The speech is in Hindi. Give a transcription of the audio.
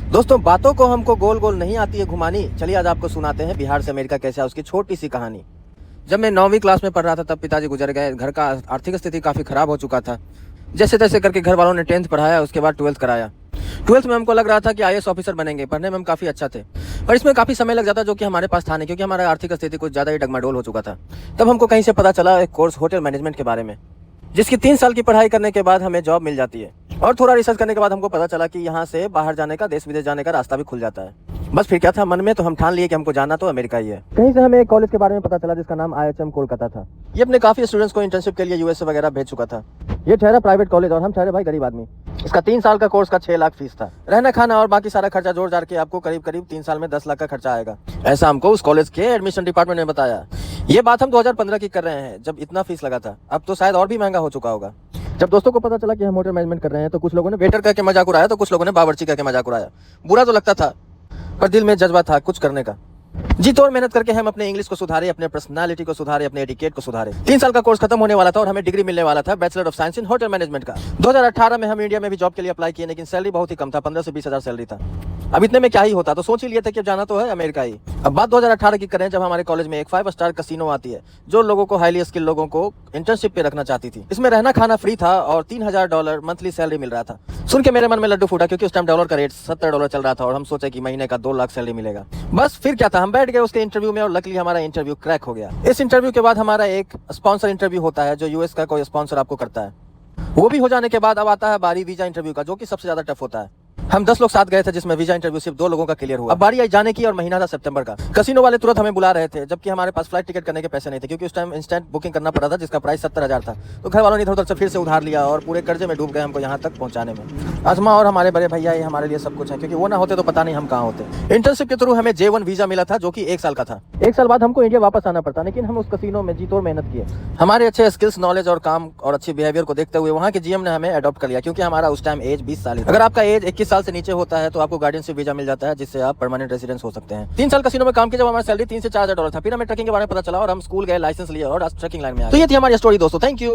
दोस्तों, बातों को हमको गोल गोल नहीं आती है घुमानी। चलिए आज आपको सुनाते हैं बिहार से अमेरिका कैसे आया, उसकी छोटी सी कहानी। जब मैं 9वीं क्लास में पढ़ रहा था तब पिताजी गुजर गए। घर का आर्थिक स्थिति काफ़ी खराब हो चुका था। जैसे तैसे करके घर वालों ने 10th पढ़ाया, उसके बाद 12th कराया। 12th में हमको लग रहा था कि IAS ऑफिसर बनेंगे। पढ़ने में हम काफ़ी अच्छा थे, पर इसमें काफ़ी समय लग जाता जो कि हमारे पास था नहीं, क्योंकि हमारा आर्थिक स्थिति कुछ ज़्यादा ही डगमाडोल हो चुका था। तब हमको कहीं से पता चला एक कोर्स होटल मैनेजमेंट के बारे में, जिसकी 3 साल की पढ़ाई करने के बाद हमें जॉब मिल जाती है। और थोड़ा रिसर्च करने के बाद हमको पता चला कि यहाँ से बाहर जाने का, देश विदेश जाने का रास्ता भी खुल जाता है। बस फिर क्या था मन में, तो हम ठान लिए कि हमको जाना तो अमेरिका ही है। कहीं से हमें एक कॉलेज के बारे में पता चला जिसका नाम IHM कोलकाता था। ये अपने काफ़ी स्टूडेंट्स को इंटर्नशिप के लिए USA वगैरह भेज चुका था। ये ठहरा प्राइवेट कॉलेज और हम ठहरे भाई गरीब आदमी। इसका 3 साल का कोर्स का 6 लाख फीस था। रहना खाना और बाकी सारा खर्चा जोड़ जाड़ के आपको करीब करीब 3 साल में 10 लाख का खर्चा आएगा, ऐसा हमको उस कॉलेज के एडमिशन डिपार्टमेंट ने बताया। ये बात हम 2015 की कर रहे हैं, जब इतना फीस लगा था। अब तो शायद और भी महंगा हो चुका होगा। जब दोस्तों को पता चला कि हम होटल मैनेजमेंट कर रहे हैं तो कुछ लोगों ने वेटर कह के मजाक उड़ाया, तो कुछ लोगों ने बावर्ची कह के मजाक उड़ाया। बुरा तो लगता था, पर दिल में जज्बा था कुछ करने का। जी तोड़ मेहनत करके हम अपने इंग्लिश को सुधारे, अपने पर्सनालिटी को सुधारे, अपने एटिकेट को सुधारे। 3 साल का कोर्स खत्म होने वाला था और हमें डिग्री मिलने वाला था, bachelor of science in hotel management का। 2018 में हम इंडिया में भी जॉब के लिए अप्लाई किए, लेकिन सैलरी बहुत ही कम था, 15 से 20 हज़ार सैलरी था। अब इतने में क्या ही होता, तो सोच ही लिए थे कि अब जाना तो है अमेरिका ही। अब बात 2018 की करें, जब हमारे कॉलेज में एक 5 स्टार कैसीनो आती है, जो लोगों को हाईली स्किल लोगों को इंटर्नशिप पे रखना चाहती थी। इसमें रहना खाना फ्री था और $3000 मंथली सैलरी मिल रहा था। सुन के मेरे मन में लड्डू फूटा, क्योंकि उस टाइम डॉलर का रेट $70 चल रहा था और हम सोचे कि महीने का 2 लाख सैलरी मिलेगा। बस फिर क्या था, हम बैठ गए उसके इंटरव्यू में और लकीली हमारा इंटरव्यू क्रैक हो गया। इस इंटरव्यू के बाद हमारा एक स्पॉन्सर इंटरव्यू होता है, जो US का कोई स्पॉन्सर आपको करता है। वो भी हो जाने के बाद अब आता है बारी वीजा इंटरव्यू का, जो कि सबसे ज्यादा टफ होता है। हम 10 लोग साथ गए थे, जिसमें वीजा इंटरव्यू सिर्फ 2 लोगों का क्लियर हुआ। अब बारी आई जाने की और महीना था सितंबर का। कैसीनो वाले तुरंत हमें बुला रहे थे, जबकि हमारे पास फ्लाइट टिकट करने के पैसे नहीं थे, क्योंकि उस टाइम इंस्टेंट बुकिंग करना पड़ा था, जिसका प्राइस 70,000 था। तो घर वालों ने इधर उधर से फिर से उधार लिया और पूरे कर्जे में डूब गए हमको यहाँ तक पहुंचाने में। आजमा और हमारे बड़े भैया ये हमारे लिए सब कुछ है, क्योंकि वो ना होते तो पता नहीं हम कहाँ होते। इंटर्नशिप के थ्रू हमें J1 वीजा मिला था, जो कि 1 साल का था। 1 साल बाद हमको इंडिया वापस आना पड़ता, लेकिन हम उस कैसीनो में जी तोड़ मेहनत किए। हमारे अच्छे स्किल्स, नॉलेज और काम और अच्छी बिहेवियर को देखते हुए वहाँ के GM ने हमें अडॉप्ट कर लिया, क्योंकि हमारा उस टाइम एज 20 साल। अगर आपका एज 21 साल से नीचे होता है तो आपको गार्डियनशिप वीजा मिल जाता है, जिससे आप परमानेंट रेजिडेंस हो सकते हैं। 3 साल कैसीनो में काम किया, जब हमारा सैलरी $3 से $4,000 था। फिर हमें ट्रकिंग के बारे में पता चला और हम स्कूल गए, लाइसेंस लिए और ट्रकिंग लाइन में आ गए। तो ये थी हमारी स्टोरी दोस्तों। Thank you.